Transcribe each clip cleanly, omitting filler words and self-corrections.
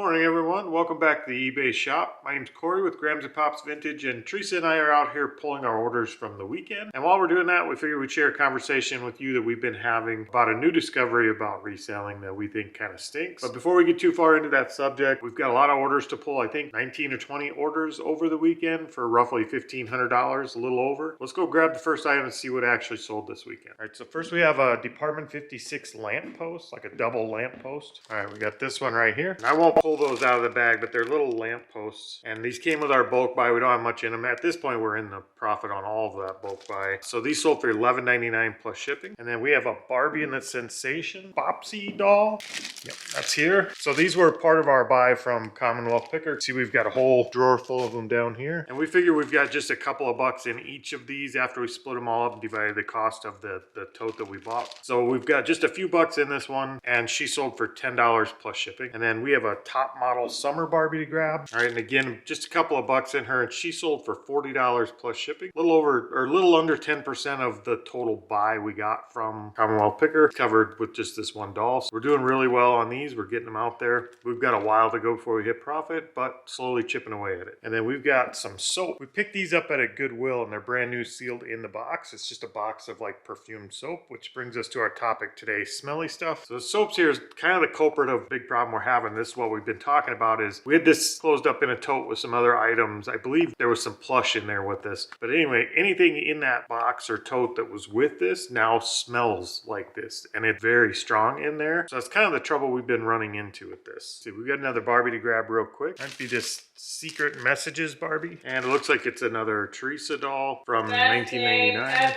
morning, everyone. Welcome back to the eBay shop. My name's Corey with Grams and Pops Vintage, and Teresa and I are out here pulling our orders from the weekend. And while we're doing that, we figured we'd share a conversation with you that we've been having about a new discovery about reselling that we think kind of stinks. But before we get too far into that subject, we've got a lot of orders to pull. I think 19 or 20 orders over the weekend for roughly $1,500, a little over. Let's go grab the first item and see what actually sold this weekend. All right, so first we have a Department 56 lamp post, like a double lamp post. All right, we got this one right here. And I won't pull those out of the bag, but they're little lamp posts. And these came with our bulk buy. We don't have much in them. At this point, we're in the profit on all of that bulk buy. So these sold for $11.99 plus shipping. And then we have a Barbie and the Sensation Bopsy doll. Yep, that's here. So these were part of our buy from Commonwealth Picker. See, we've got a whole drawer full of them down here. And we figure we've got just a couple of bucks in each of these after we split them all up and divided the cost of the tote that we bought. So we've got just a few bucks in this one, and she sold for $10 plus shipping. And then we have a top model summer Barbie to grab. All right, and again, just a couple of bucks in her, and she sold for $40 plus shipping. A little over, or a little under 10% of the total buy we got from Commonwealth Picker, covered with just this one doll. So we're doing really well on these. We're getting them out there. We've got a while to go before we hit profit, but slowly chipping away at it. And then we've got some soap. We picked these up at a Goodwill, and they're brand new, sealed in the box. It's just a box of like perfumed soap, which brings us to our topic today, smelly stuff. So the soaps here is kind of the culprit of big problem we're having. This is what we've been talking about. Is we had this closed up in a tote with some other items. I believe there was some plush in there with this. But anyway, anything in that box or tote that was with this now smells like this. And it's very strong in there. So that's kind of the trouble we've been running into with this. See, we've got another Barbie to grab real quick. Might be this Secret Messages Barbie. And it looks like it's another Teresa doll from 1999.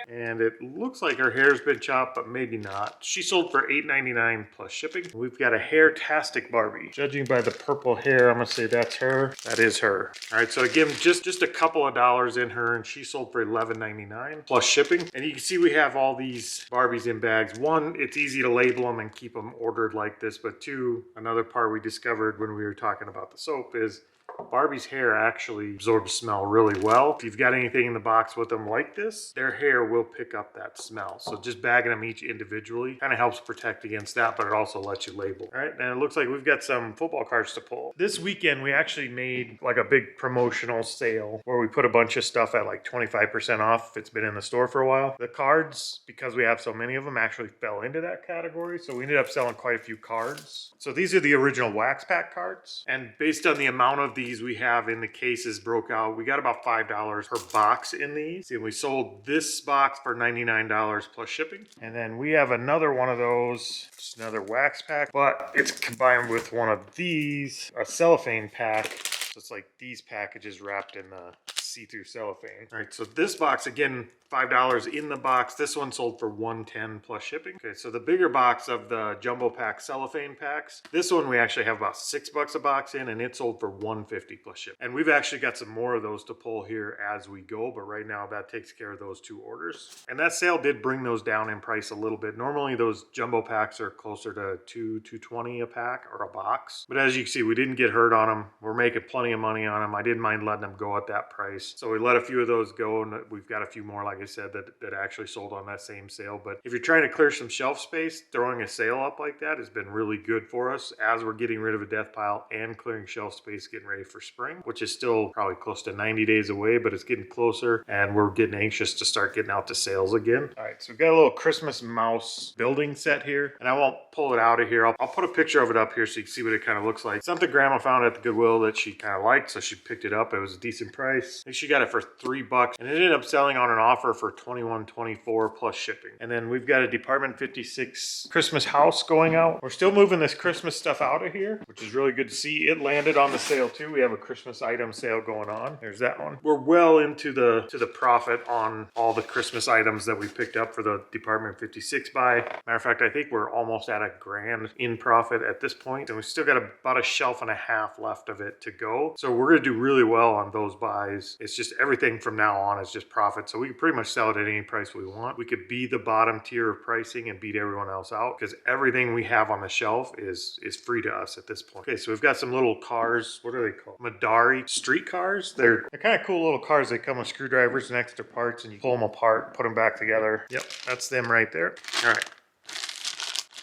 And it looks like her hair's been chopped, but maybe not. She sold for $8.99 plus shipping. We've got a Hair-tastic Barbie. Judging by the purple hair, I'm gonna say that's her. That is her. All right, so again, just a couple of dollars in her, and she sold for $11.99 plus shipping. And you can see we have all these Barbies in bags. One, it's easy to label them and keep them ordered like this, but two, another part we discovered when we were talking about the soap is Barbie's hair actually absorbs smell really well. If you've got anything in the box with them like this, their hair will pick up that smell. So just bagging them each individually kind of helps protect against that, but it also lets you label. All right, and it looks like we've got some football cards to pull. This weekend, we actually made like a big promotional sale where we put a bunch of stuff at like 25% off if it's been in the store for a while. The cards, because we have so many of them, actually fell into that category. So we ended up selling quite a few cards. So these are the original wax pack cards. And based on the amount of these we have in the cases broke out, we got about $5 per box in these. And we sold this box for $99 plus shipping. And then we have another one of those, just another wax pack, but it's combined with one of these, a cellophane pack. So it's like these packages wrapped in the see-through cellophane. All right, so this box, again, $5 in the box. This one sold for $110 plus shipping. Okay, so the bigger box of the jumbo pack cellophane packs, this one we actually have about $6 a box in, and it sold for $150 plus shipping. And we've actually got some more of those to pull here as we go, but right now that takes care of those two orders. And that sale did bring those down in price a little bit. Normally those jumbo packs are closer to $220 a pack or a box. But as you can see, we didn't get hurt on them. We're making plenty of money on them. I didn't mind letting them go at that price. So we let a few of those go, and we've got a few more, like I said, that actually sold on that same sale. But if you're trying to clear some shelf space, throwing a sale up like that has been really good for us as we're getting rid of a death pile and clearing shelf space, getting ready for spring, which is still probably close to 90 days away, but it's getting closer, and we're getting anxious to start getting out to sales again. All right, so we've got a little Christmas mouse building set here, and I won't pull it out of here. I'll put a picture of it up here so you can see what it kind of looks like. Something Grandma found at the Goodwill that she kind of liked, so she picked it up. It was a decent price. I think she got it for $3, and it ended up selling on an offer for $21.24 plus shipping. And then we've got a Department 56 Christmas house going out. We're still moving this Christmas stuff out of here, which is really good to see. It landed on the sale too. We have a Christmas item sale going on. There's that one. We're well into the profit on all the Christmas items that we picked up for the Department 56 buy. Matter of fact, I think we're almost at $1,000 in profit at this point, and we still got about a shelf and a half left of it to go. So we're gonna do really well on those buys. It's just everything from now on is just profit. So we can pretty much sell it at any price we want. We could be the bottom tier of pricing and beat everyone else out because everything we have on the shelf is free to us at this point. Okay, so we've got some little cars. What are they called? Madari street cars. They're kind of cool little cars. They come with screwdrivers and extra parts, and you pull them apart, put them back together. Yep, that's them right there. All right.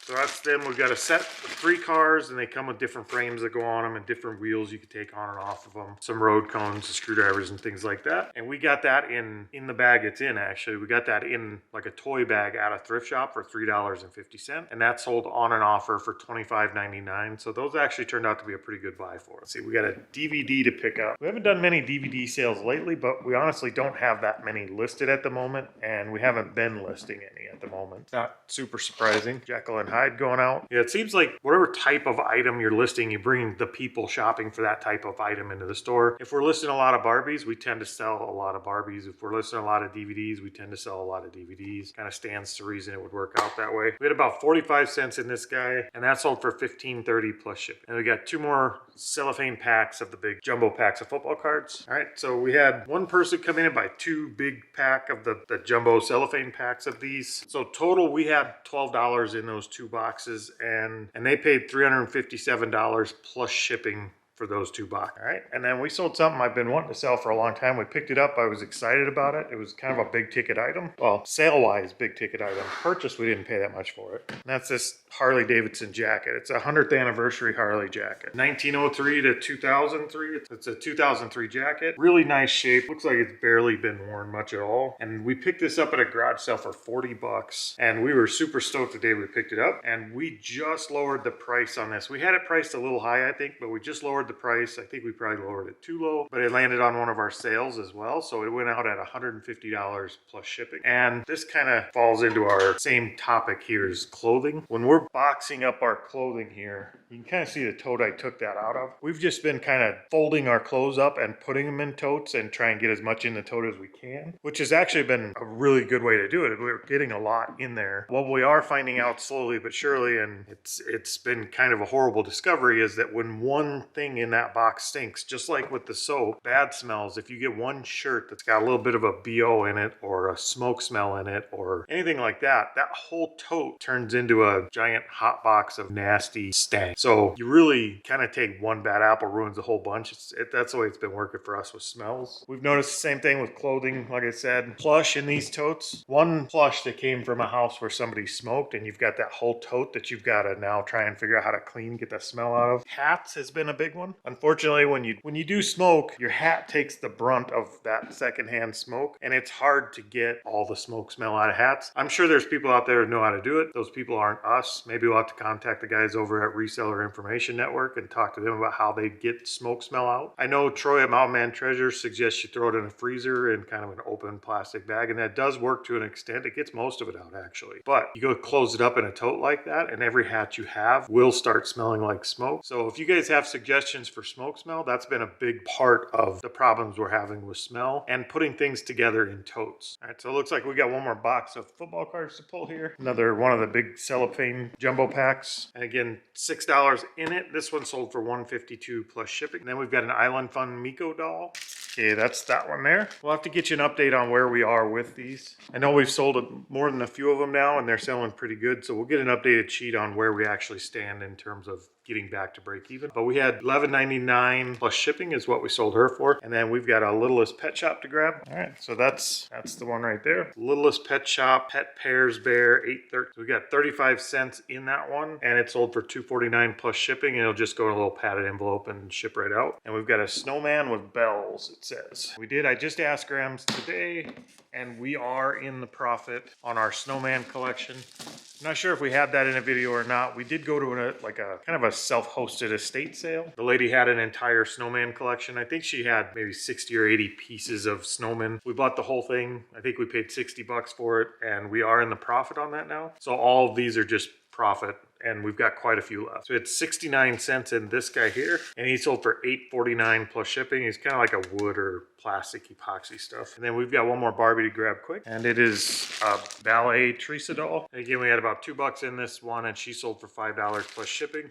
So that's them. We've got a set of 3 cars, and they come with different frames that go on them and different wheels you can take on and off of them. Some road cones, screwdrivers, and things like that. And we got that in the bag it's in, actually. We got that in like a toy bag at a thrift shop for $3.50. And that sold on an offer for $25.99. So those actually turned out to be a pretty good buy for us. See, we got a DVD to pick up. We haven't done many DVD sales lately, but we honestly don't have that many listed at the moment. And we haven't been listing any at the moment. Not super surprising. Jekyll and Hyde going out. Yeah, it seems like whatever type of item you're listing, you bring the people shopping for that type of item into the store. If we're listing a lot of Barbies, we tend to sell a lot of Barbies. If we're listing a lot of DVDs, we tend to sell a lot of DVDs. Kind of stands to reason it would work out that way. We had about 45 cents in this guy, and that sold for $15.30 plus shipping. And we got 2 more cellophane packs of the big jumbo packs of football cards. All right, so we had one person come in and buy 2 big pack of the jumbo cellophane packs of these. So total, we had $12 in those 2 boxes, and they paid $357 plus shipping for those 2 boxes. All right, and then we sold something I've been wanting to sell for a long time. We picked it up. I was excited about it. It was kind of a big ticket item. Well, sale-wise, big ticket item. Purchase, we didn't pay that much for it. And that's this Harley Davidson jacket. It's a 100th anniversary Harley jacket. 1903 to 2003. It's a 2003 jacket. Really nice shape. Looks like it's barely been worn much at all. And we picked this up at a garage sale for 40 bucks. And we were super stoked the day we picked it up. And we just lowered the price on this. We had it priced a little high, I think, but we just lowered the price. I think we probably lowered it too low, but it landed on one of our sales as well. So it went out at $150 plus shipping. And this kind of falls into our same topic here is clothing. When we're boxing up our clothing here, you can kind of see the tote I took that out of. We've just been kind of folding our clothes up and putting them in totes and try and get as much in the tote as we can, which has actually been a really good way to do it. We're getting a lot in there. What we are finding out slowly but surely, and it's been kind of a horrible discovery, is that when one thing in that box stinks, just like with the soap, bad smells, if you get one shirt that's got a little bit of a BO in it or a smoke smell in it or anything like that, that whole tote turns into a giant hot box of nasty stank. So you really kind of take one bad apple, ruins a whole bunch. That's the way it's been working for us with smells. We've noticed the same thing with clothing. Like I said, plush in these totes. One plush that came from a house where somebody smoked, and you've got that whole tote that you've got to now try and figure out how to clean, get the smell out of. Hats has been a big one. Unfortunately, when you do smoke, your hat takes the brunt of that secondhand smoke, and it's hard to get all the smoke smell out of hats. I'm sure there's people out there who know how to do it. Those people aren't us. Maybe we'll have to contact the guys over at Reseller Information Network and talk to them about how they get smoke smell out. I know Troy at Mountain Man Treasure suggests you throw it in a freezer in kind of an open plastic bag, and that does work to an extent. It gets most of it out, actually. But you go close it up in a tote like that, and every hat you have will start smelling like smoke. So if you guys have suggestions for smoke smell, that's been a big part of the problems we're having with smell and putting things together in totes. All right, so it looks like we got one more box of football cards to pull here. Another one of the big cellophane jumbo packs. And again, $6 in it. This one sold for $152 plus shipping. And then we've got an Island Fun Miko doll. Okay, that's that one there. We'll have to get you an update on where we are with these. I know we've sold more than a few of them now, and they're selling pretty good. So we'll get an updated sheet on where we actually stand in terms of getting back to break even. But we had $11.99 plus shipping is what we sold her for. And then we've got a Littlest Pet Shop to grab. All right, so that's the one right there. Littlest Pet Shop, Pet Pears Bear, $8.30. So we got 35 cents in that one, and it sold for $2.49 plus shipping, and it'll just go in a little padded envelope and ship right out. And we've got a snowman with bells, it says. I just asked Grams today, and we are in the profit on our snowman collection. I'm not sure if we had that in a video or not. We did go to a kind of a self-hosted estate sale. The lady had an entire snowman collection. I think she had maybe 60 or 80 pieces of snowmen. We bought the whole thing. I think we paid 60 bucks for it, and we are in the profit on that now. So all of these are just profit, and we've got quite a few left. So it's 69 cents in this guy here, and he sold for $8.49 plus shipping. He's kind of like a wood or plastic epoxy stuff. And then we've got one more Barbie to grab quick, and it is a ballet Teresa doll. Again, we had about $2 in this one, and she sold for $5 plus shipping.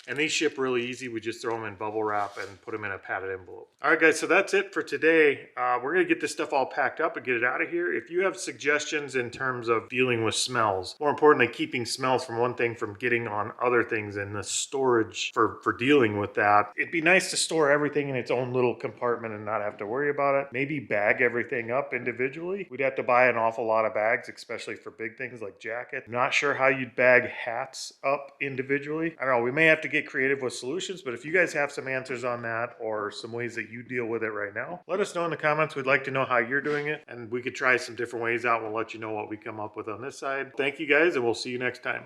And these ship really easy. We just throw them in bubble wrap and put them in a padded envelope. All right, guys, so that's it for today. We're gonna get this stuff all packed up and get it out of here. If you have suggestions in terms of dealing with smells, more importantly, keeping smells from one thing from getting on other things and the storage for dealing with that, it'd be nice to store everything in its own little compartment and not have to worry about about it. Maybe bag everything up individually. We'd have to buy an awful lot of bags, especially for big things like jackets. I'm not sure how you'd bag hats up individually. I don't know, we may have to get creative with solutions, but if you guys have some answers on that or some ways that you deal with it right now, let us know in the comments. We'd like to know how you're doing it, and we could try some different ways out. We'll let you know what we come up with on this side. Thank you guys, and we'll see you next time.